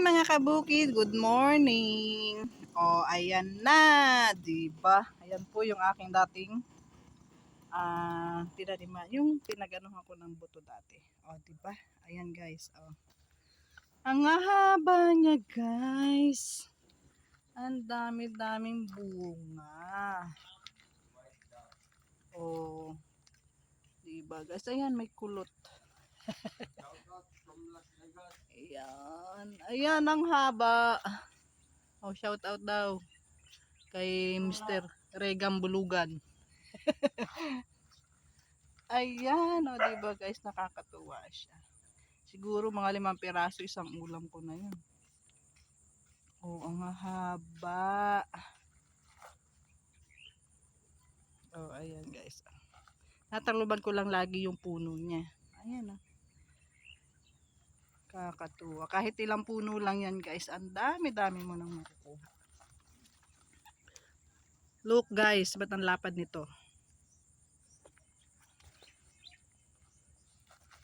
mga kabukid, good morning. Oh, ayan na, 'di ba? Ayan po yung aking dating tinaniman, yung pinag-anuhan ko ng buto dati. Oh, 'di ba? Ayan guys, oh. Ang haba niya, guys. Ang dami-daming bunga. Oh, 'di ba guys? Ayan, may kulot. Ayan. Ayan ang haba. Oh, shout out daw kay Mr. Regan Bulugan. Ayan, o diba guys, nakakatuwa siya. Siguro mga 5 piraso isang ulam ko na yun. Oh, ang haba. Oh, ayan guys. Nataluban ko lang lagi yung puno niya. Ayan oh. Kakatuwa. Kahit ilang puno lang yan guys, ang dami-dami mo nang makukuha. Look guys, ba't ang lapad nito?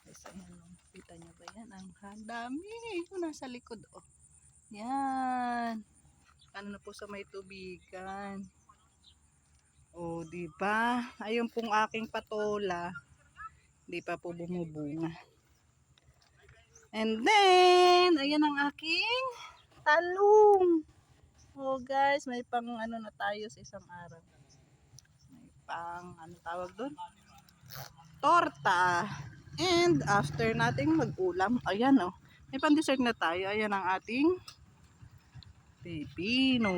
Guys, ayan oh. Kita nyo ba yan? Ang dami. Ito nasa likod oh. Yan. Ano na po sa may tubigan. Oh, di ba? Ayun pong aking patola. Di pa po bumubunga. And then, ayan ang aking talong. Oh, guys, may pang ano na tayo sa isang araw. May pang ano tawag doon? Torta. And after nating mag-ulam, ayan oh. May pang dessert na tayo. Ayan ang ating pepino.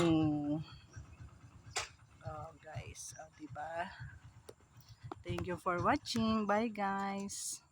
Oh, guys, oh, diba? Thank you for watching. Bye, guys.